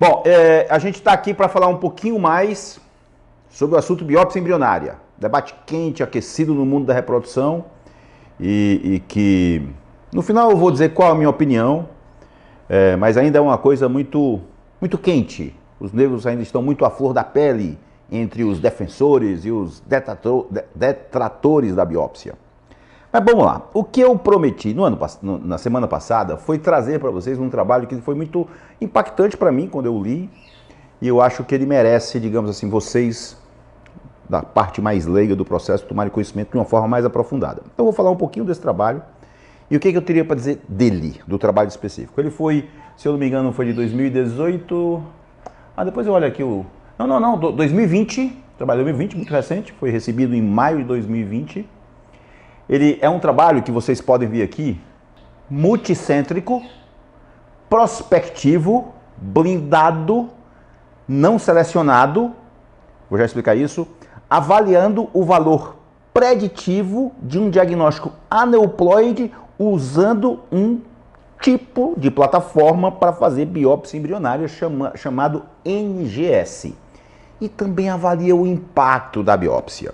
Bom, a gente está aqui para falar um pouquinho mais sobre o assunto biópsia embrionária. Debate quente, aquecido no mundo da reprodução e que, no final, eu vou dizer qual a minha opinião, mas ainda é uma coisa muito quente. Os negros ainda estão muito à flor da pele entre os defensores e os detratores da biópsia. Mas vamos lá, o que eu prometi na semana passada foi trazer para vocês um trabalho que foi muito impactante para mim quando eu li, e eu acho que ele merece, digamos assim, vocês, da parte mais leiga do processo, tomarem conhecimento de uma forma mais aprofundada. Então eu vou falar um pouquinho desse trabalho e o que eu teria para dizer dele, do trabalho específico. Ele foi, se eu não me engano, foi de 2018, depois eu olho aqui o... Não, 2020, trabalho 2020, muito recente, foi recebido em maio de 2020. Ele é um trabalho que vocês podem ver aqui, multicêntrico, prospectivo, blindado, não selecionado, vou já explicar isso, avaliando o valor preditivo de um diagnóstico aneuploide usando um tipo de plataforma para fazer biópsia embrionária chamado NGS. E também avalia o impacto da biópsia.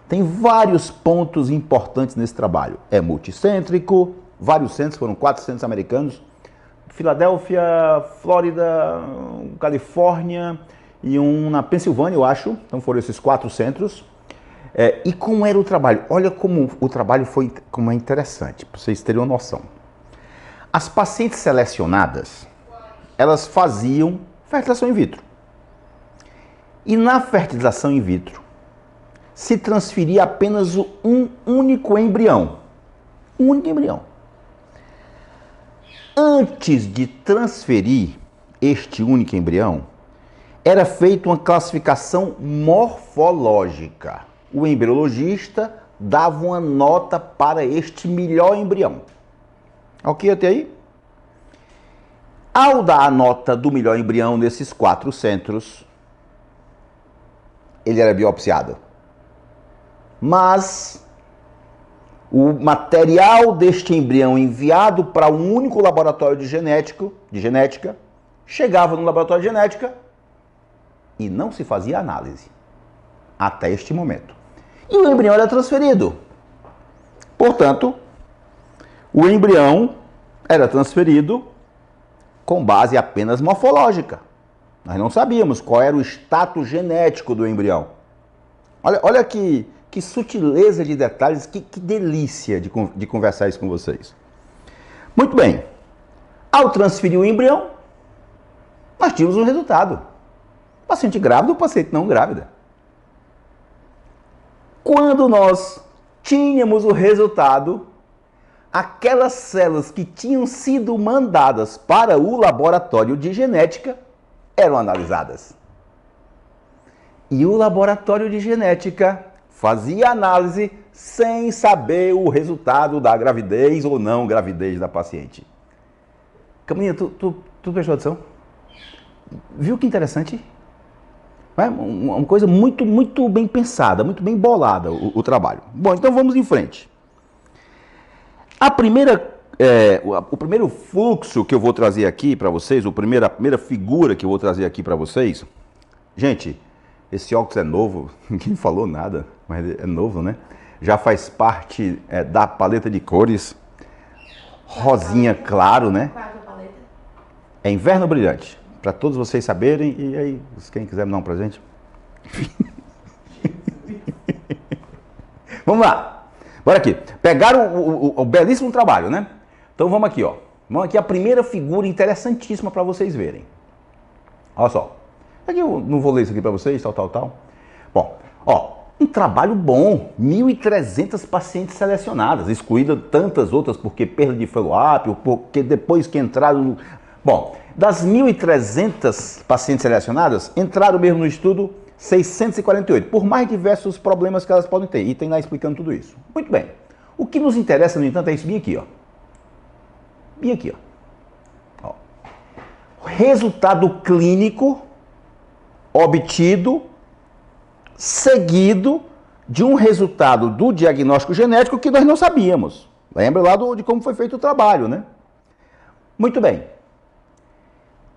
Tem vários pontos importantes nesse trabalho. É multicêntrico, vários centros, foram 4 centros americanos, Filadélfia, Flórida, Califórnia e um na Pensilvânia, eu acho. Então foram esses 4 centros. E como era o trabalho? Olha como o trabalho como é interessante, para vocês terem uma noção. As pacientes selecionadas, elas faziam fertilização in vitro. E na fertilização in vitro, se transferia apenas um único embrião. Um único embrião. Antes de transferir este único embrião, era feita uma classificação morfológica. O embriologista dava uma nota para este melhor embrião. Ok até aí? Ao dar a nota do melhor embrião nesses 4 centros, ele era biopsiado. Mas o material deste embrião enviado para um único laboratório de genética chegava no laboratório de genética e não se fazia análise até este momento. E o embrião era transferido. Portanto, o embrião era transferido com base apenas morfológica. Nós não sabíamos qual era o status genético do embrião. Olha que sutileza de detalhes, que delícia de conversar isso com vocês. Muito bem. Ao transferir o embrião, nós tínhamos um resultado. Paciente grávida ou paciente não grávida. Quando nós tínhamos o resultado, aquelas células que tinham sido mandadas para o laboratório de genética eram analisadas. E o laboratório de genética fazia análise sem saber o resultado da gravidez ou não gravidez da paciente. Caminha, tu prestou atenção? Viu que interessante? É uma coisa muito bem pensada, muito bem bolada o trabalho. Bom, então vamos em frente. O primeiro fluxo que eu vou trazer aqui para vocês, a primeira figura que eu vou trazer aqui para vocês, gente, esse óculos é novo, ninguém falou nada, mas é novo, né? Já faz parte da paleta de cores, rosinha claro, né? Qual é a paleta? É inverno brilhante, para todos vocês saberem, e aí, quem quiser me dar um presente. Vamos lá, bora aqui. Pegaram o belíssimo trabalho, né? Então vamos aqui, ó. Vamos aqui a primeira figura interessantíssima para vocês verem. Olha só. Aqui eu não vou ler isso aqui para vocês, tal. Bom, ó, um trabalho bom, 1.300 pacientes selecionadas, excluídas tantas outras porque perda de follow-up, porque depois que entraram... Bom, das 1.300 pacientes selecionadas, entraram mesmo no estudo 648, por mais diversos problemas que elas podem ter, e tem lá explicando tudo isso. Muito bem. O que nos interessa, no entanto, é isso bem aqui, ó. Bem aqui, ó. Resultado clínico obtido, seguido de um resultado do diagnóstico genético que nós não sabíamos. Lembra lá de como foi feito o trabalho, né? Muito bem.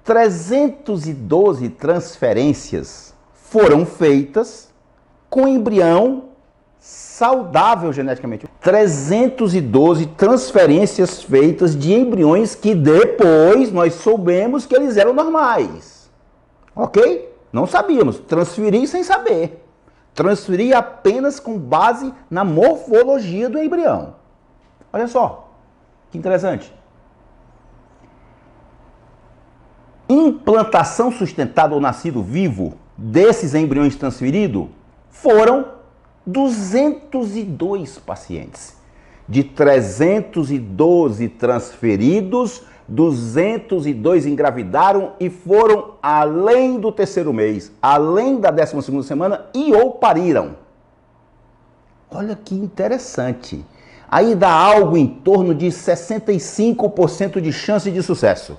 312 transferências foram feitas com embrião saudável geneticamente. 312 transferências feitas de embriões que depois nós soubemos que eles eram normais. Ok? Não sabíamos. Transferi sem saber. Transferi apenas com base na morfologia do embrião. Olha só, que interessante. Implantação sustentada ou nascido vivo desses embriões transferidos foram 202 pacientes. De 312 transferidos, 202 engravidaram e foram além do terceiro mês, além da 12ª semana e ou pariram. Olha que interessante. Aí dá algo em torno de 65% de chance de sucesso.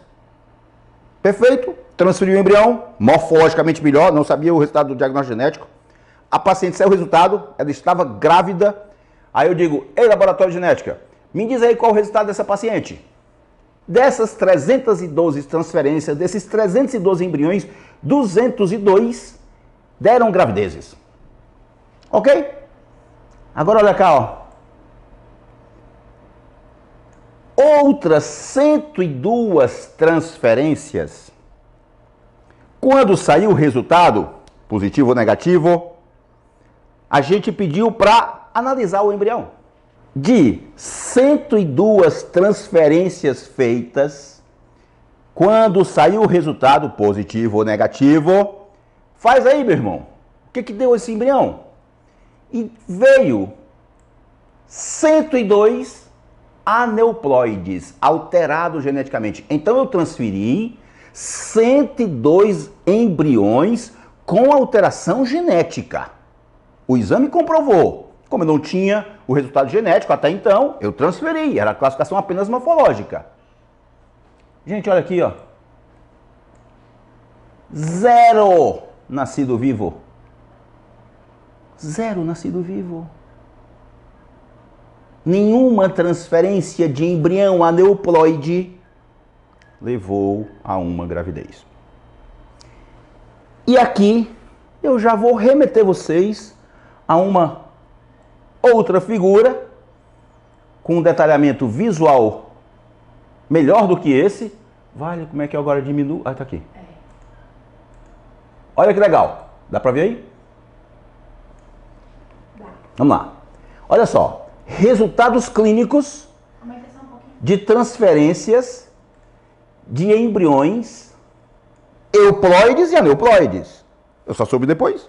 Perfeito? Transferiu o embrião, morfologicamente melhor, não sabia o resultado do diagnóstico genético. A paciente saiu o resultado, ela estava grávida. Aí eu digo, ei, laboratório de genética, me diz aí qual o resultado dessa paciente. Dessas 312 transferências, desses 312 embriões, 202 deram gravidezes. Ok? Agora olha cá, ó. Outras 102 transferências, quando saiu o resultado, positivo ou negativo, a gente pediu para analisar o embrião. De 102 transferências feitas, quando saiu o resultado positivo ou negativo, faz aí, meu irmão, o que deu esse embrião? E veio 102 aneuploides, alterados geneticamente. Então eu transferi 102 embriões com alteração genética. O exame comprovou. Como eu não tinha o resultado genético até então, eu transferi. Era a classificação apenas morfológica. Gente, olha aqui, ó. 0 nascido vivo. 0 nascido vivo. Nenhuma transferência de embrião aneuploide levou a uma gravidez. E aqui eu já vou remeter vocês a uma outra figura com um detalhamento visual melhor do que esse. Vale, como é que eu agora diminuo? Ah, tá aqui. Olha que legal. Dá pra ver aí? Dá. Vamos lá. Olha só. Resultados clínicos de transferências de embriões euploides e aneuploides. Eu só soube depois.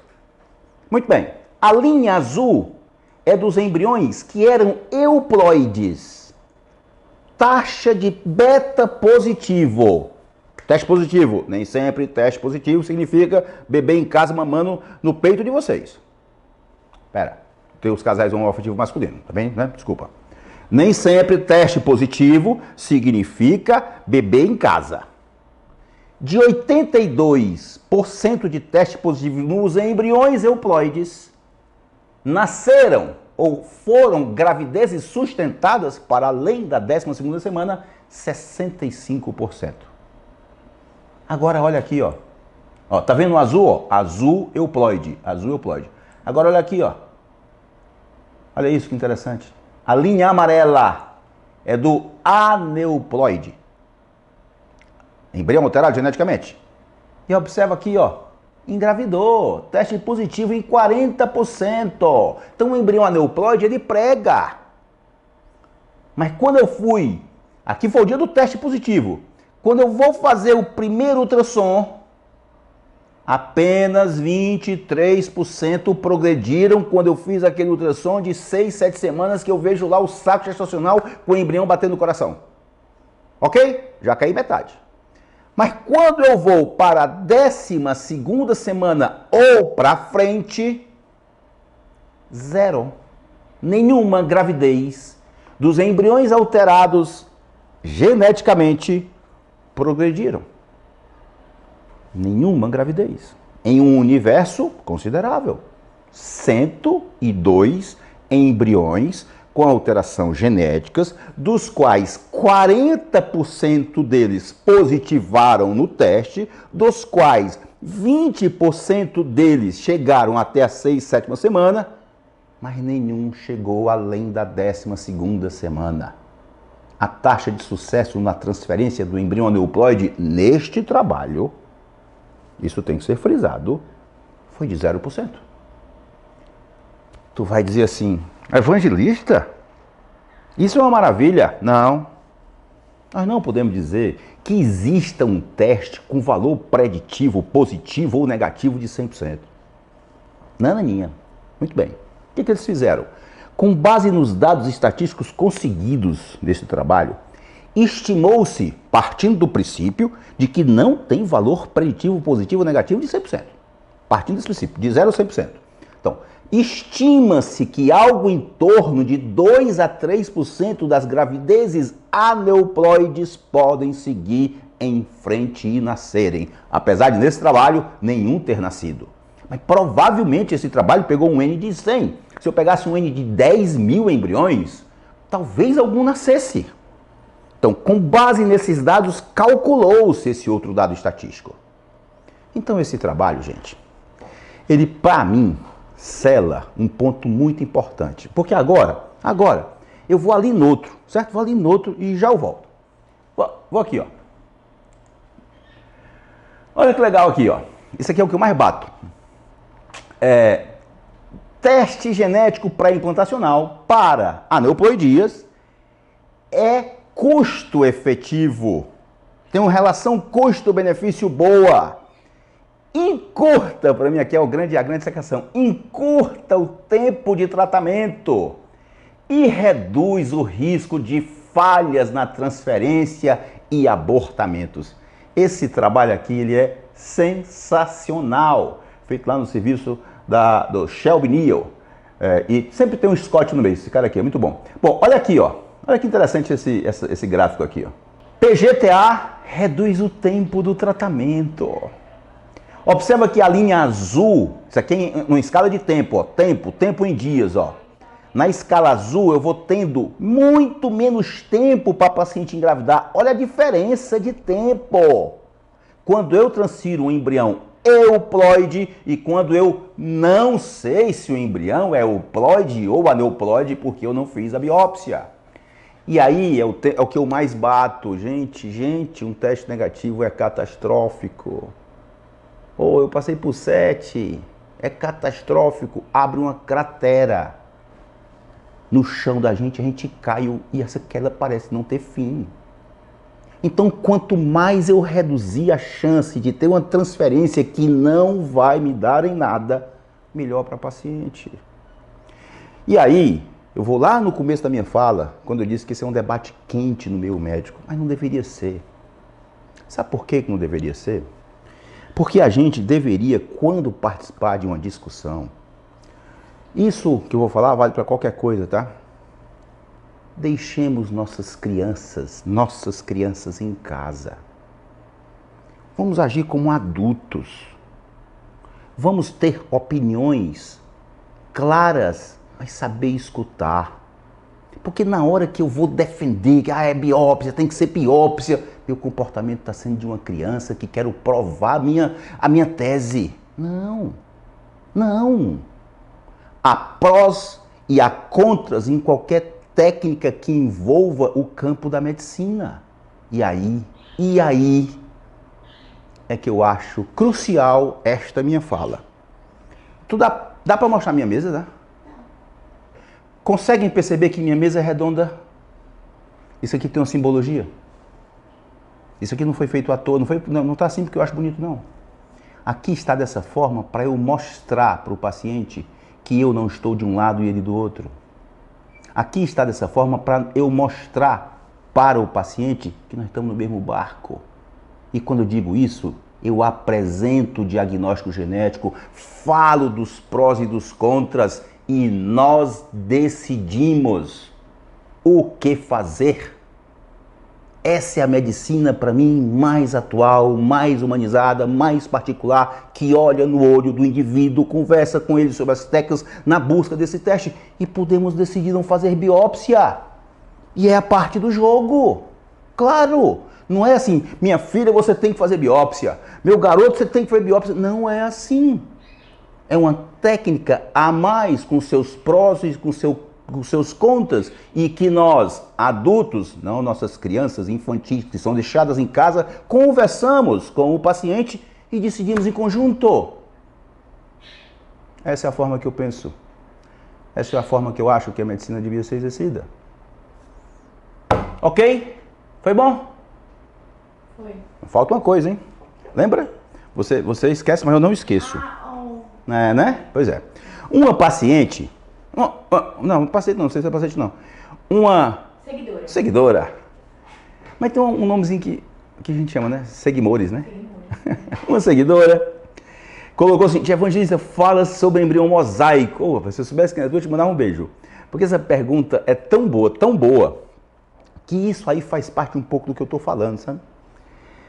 Muito bem. A linha azul é dos embriões que eram euploides. Taxa de beta positivo. Teste positivo. Nem sempre teste positivo significa bebê em casa mamando no peito de vocês. Espera. Tem os casais homoafetivo masculino, tá bem? Né? Desculpa. Nem sempre teste positivo significa bebê em casa. De 82% de teste positivo nos embriões euploides, nasceram ou foram gravidezes sustentadas para além da 12ª semana, 65%. Agora olha aqui, ó. Ó, tá vendo o azul, ó? Azul euploide, azul euploide. Agora olha aqui, ó. Olha isso que interessante. A linha amarela é do aneuploide. Embrião alterado geneticamente. E observa aqui, ó. Engravidou. Teste positivo em 40%. Então o embrião aneuploide, ele prega. Mas quando eu fui... Aqui foi o dia do teste positivo. Quando eu vou fazer o primeiro ultrassom, apenas 23% progrediram quando eu fiz aquele ultrassom de 6, 7 semanas que eu vejo lá o saco gestacional com o embrião batendo no coração. Ok? Já caí metade. Mas quando eu vou para a 12ª semana ou para frente, 0. Nenhuma gravidez dos embriões alterados geneticamente progrediram. Nenhuma gravidez. Em um universo considerável. 102 embriões com alteração genéticas, dos quais 40% deles positivaram no teste, dos quais 20% deles chegaram até a 6ª, 7ª semana, mas nenhum chegou além da 12ª semana. A taxa de sucesso na transferência do embrião aneuploide neste trabalho, isso tem que ser frisado, foi de 0%. Tu vai dizer assim, evangelista? Isso é uma maravilha? Não. Nós não podemos dizer que exista um teste com valor preditivo, positivo ou negativo de 100%. Nananinha. Muito bem. O que eles fizeram? Com base nos dados estatísticos conseguidos nesse trabalho, estimou-se, partindo do princípio, de que não tem valor preditivo, positivo ou negativo de 100%. Partindo desse princípio, de 0 a 100%. Então, estima-se que algo em torno de 2 a 3% das gravidezes aneuploides podem seguir em frente e nascerem, apesar de nesse trabalho nenhum ter nascido. Mas provavelmente esse trabalho pegou um N de 100. Se eu pegasse um N de 10 mil embriões, talvez algum nascesse. Então, com base nesses dados, calculou-se esse outro dado estatístico. Então, esse trabalho, gente, ele, para mim, sela um ponto muito importante. Porque agora, eu vou ali no outro, certo? Vou ali no outro e já eu volto. Vou aqui, ó. Olha que legal aqui, ó. Isso aqui é o que eu mais bato. Teste genético pré-implantacional para aneuploidias é custo efetivo. Tem uma relação custo-benefício boa. Encurta, para mim aqui é a grande sacação, encurta o tempo de tratamento e reduz o risco de falhas na transferência e abortamentos. Esse trabalho aqui ele é sensacional, feito lá no serviço do Shelby Neal, e sempre tem um Scott no meio, esse cara aqui é muito bom. Bom, olha aqui, ó, olha que interessante esse gráfico aqui, ó. PGTA reduz o tempo do tratamento. Observa que a linha azul, isso aqui é uma escala de tempo, ó, tempo em dias, ó. Na escala azul eu vou tendo muito menos tempo para a paciente engravidar. Olha a diferença de tempo. Quando eu transfiro um embrião euploide e quando eu não sei se o embrião é euploide ou aneuploide porque eu não fiz a biópsia. E aí é o que eu mais bato. Gente, um teste negativo é catastrófico. Ou eu passei por 7, é catastrófico, abre uma cratera no chão da gente, a gente cai e essa queda parece não ter fim. Então, quanto mais eu reduzir a chance de ter uma transferência que não vai me dar em nada, melhor para a paciente. E aí, eu vou lá no começo da minha fala, quando eu disse que esse é um debate quente no meio médico, mas não deveria ser. Sabe por que não deveria ser? Porque a gente deveria, quando participar de uma discussão, isso que eu vou falar vale para qualquer coisa, tá? Deixemos nossas crianças em casa. Vamos agir como adultos. Vamos ter opiniões claras, mas saber escutar. Porque na hora que eu vou defender que é biópsia, tem que ser biópsia, meu comportamento está sendo de uma criança que quero provar a minha tese. Não. Há prós e há contras em qualquer técnica que envolva o campo da medicina. E aí é que eu acho crucial esta minha fala. Dá para mostrar minha mesa, tá? Conseguem perceber que minha mesa é redonda? Isso aqui tem uma simbologia. Isso aqui não foi feito à toa, não está assim porque eu acho bonito, não. Aqui está dessa forma para eu mostrar para o paciente que eu não estou de um lado e ele do outro. Aqui está dessa forma para eu mostrar para o paciente que nós estamos no mesmo barco. E quando eu digo isso, eu apresento o diagnóstico genético, falo dos prós e dos contras e nós decidimos o que fazer. Essa é a medicina, para mim, mais atual, mais humanizada, mais particular, que olha no olho do indivíduo, conversa com ele sobre as técnicas na busca desse teste e podemos decidir não fazer biópsia. E é a parte do jogo. Claro, não é assim, minha filha, você tem que fazer biópsia, meu garoto, você tem que fazer biópsia. Não é assim. É uma técnica a mais com seus prós e com seus contras e que nós, adultos, não nossas crianças infantis que são deixadas em casa, conversamos com o paciente e decidimos em conjunto. Essa é a forma que eu penso. Essa é a forma que eu acho que a medicina devia ser exercida. Ok? Foi bom? Foi. Falta uma coisa, hein? Lembra? Você esquece, mas eu não esqueço. Né? Pois é. Uma paciente... Não, paciente não sei se é paciente não. Uma... Seguidora. Mas tem um nomezinho que a gente chama, né? Seguimores, né? Uma seguidora colocou assim, Evangelista, fala sobre embrião mosaico. Se eu soubesse quem é, eu ia te mandar um beijo. Porque essa pergunta é tão boa, que isso aí faz parte um pouco do que eu estou falando, sabe?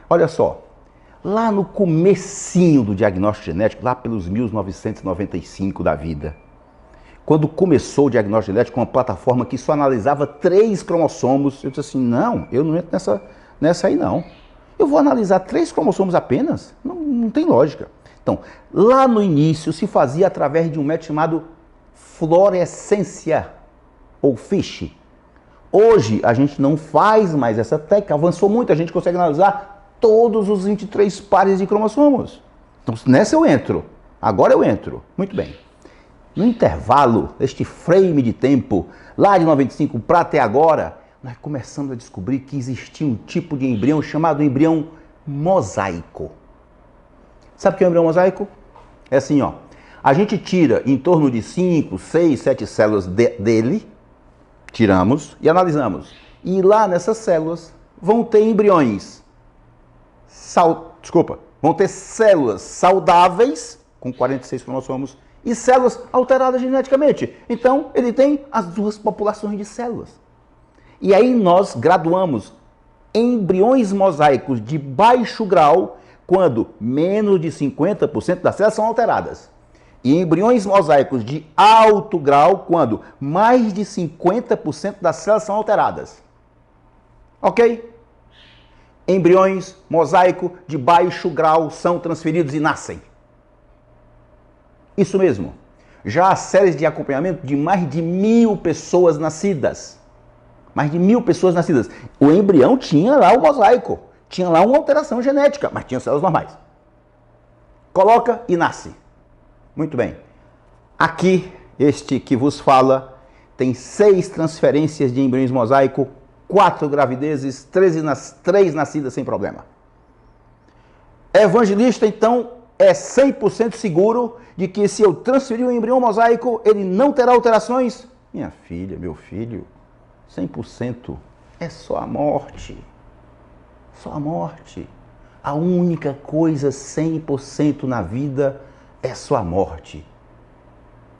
Olha só, lá no comecinho do diagnóstico genético, lá pelos 1995 da vida, quando começou o diagnóstico genético com uma plataforma que só analisava 3 cromossomos, eu disse assim, não, eu não entro nessa aí não. Eu vou analisar 3 cromossomos apenas? Não tem lógica. Então, lá no início se fazia através de um método chamado fluorescência, ou FISH. Hoje a gente não faz mais essa técnica, avançou muito, a gente consegue analisar todos os 23 pares de cromossomos. Então nessa eu entro, agora eu entro. Muito bem. No intervalo, este frame de tempo, lá de 95 para até agora, nós começamos a descobrir que existia um tipo de embrião chamado embrião mosaico. Sabe o que é um embrião mosaico? É assim, ó. A gente tira em torno de 5, 6, 7 células dele, tiramos e analisamos. E lá nessas células vão ter embriões, vão ter células saudáveis, com 46 cromossomos, e células alteradas geneticamente. Então, ele tem as duas populações de células. E aí nós graduamos embriões mosaicos de baixo grau, quando menos de 50% das células são alteradas. E embriões mosaicos de alto grau, quando mais de 50% das células são alteradas. Ok? Embriões mosaico de baixo grau são transferidos e nascem. Isso mesmo. Já há séries de acompanhamento de mais de 1000 pessoas nascidas. Mais de 1000 pessoas nascidas. O embrião tinha lá o mosaico. Tinha lá uma alteração genética, mas tinha células normais. Coloca e nasce. Muito bem. Aqui, este que vos fala, tem 6 transferências de embriões mosaico, 4 gravidezes, 3 nascidas sem problema. Evangelista, então, é 100% seguro de que se eu transferir o embrião mosaico, ele não terá alterações? Minha filha, meu filho, 100% é só a morte. Só a morte. A única coisa 100% na vida é só a morte.